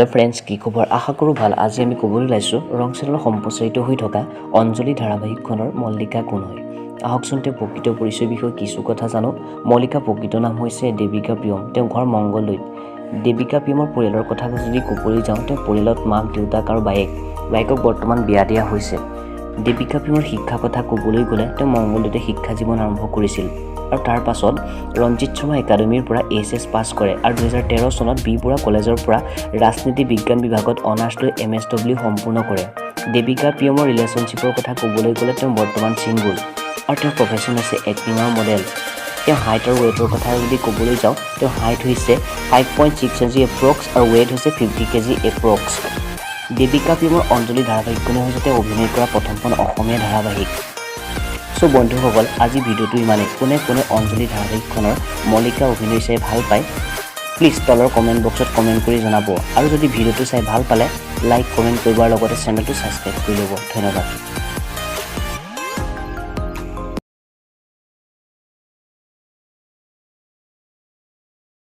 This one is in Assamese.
हेलो फ्रेंड्स की खबर आशा करूँ ভাল আজি আমি ক'বলৈ লাইছো ৰং চেনেলৰ সম্প্ৰচাৰিত হৈ থকা অঞ্জলি ধাৰাবাহিকখনৰ মল্লিকা কোন হয় আহকচোন তেওঁ প্ৰকৃত পৰিচয় বিষয়ে কিছু কথা জানো মল্লিকা প্ৰকৃত নাম হৈছে দেৱিকা প্ৰিয়ম তেওঁ ঘৰ মংগলদৈত দেৱিকা প্ৰিয়মৰ পৰিয়ালৰ কথা যদি ক'বলৈ যাওঁ তেওঁ পৰিয়ালত মাক দেউতাক আৰু বাইকক বৰ্তমান বিয়া দিয়া হৈছে দেৱিকা প্ৰিয়মৰ শিক্ষা কথা ক'বলৈ গ'লে তেওঁ মংগলদৈতে শিক্ষা জীৱন আৰম্ভ কৰিছিল আৰু তাৰ পাছত ৰঞ্জিত শৰ্মা একাডেমীৰ পৰা এইচএছ পাছ কৰে আৰু 2013 চনত বি বৰুৱা কলেজৰ পৰা ৰাজনীতি বিজ্ঞান বিভাগত অনাৰ্ছ লৈ এমএছডব্লিউ সম্পূৰ্ণ কৰে দেৱিকা প্ৰিয়মৰ ৰিলেশ্যনশ্বিপৰ কথা ক'বলৈ গ'লে তেওঁ বৰ্তমান সিংগল আৰু তেওঁৰ প্ৰফেশ্যন আছে এক্টিং আৰু মডেল তেওঁ হাইট আৰু ৱেইটৰ কথা যদি ক'বলৈ যাওঁ তেওঁ হাইট হৈছে 5.6 ইঞ্চি এপ্ৰক্স আৰু ৱেইট হৈছে 50 কেজি এপ্ৰক্স দেৱিকা প্ৰিয়মৰ অঞ্জলি ধাৰাবাহিকখনে হৈছে তেওঁ অভিনয় কৰা প্ৰথমখন অসমীয়া ধাৰাবাহিক সো বন্ধুসকল আজি ভিডিওটো ইমানে কোনে অঞ্জলি ধাৰাবাহিকখনৰ মল্লিকা অভিনয় চাই ভাল পায় প্লিজ তলৰ কমেন্ট বক্সত কমেন্ট কৰি জনাব আৰু যদি ভিডিওটো চাই ভাল পালে লাইক কমেন্ট কৰিব আৰু লগতে চেনেলটো সাবস্ক্ৰাইব কৰি ল'ব ধন্যবাদ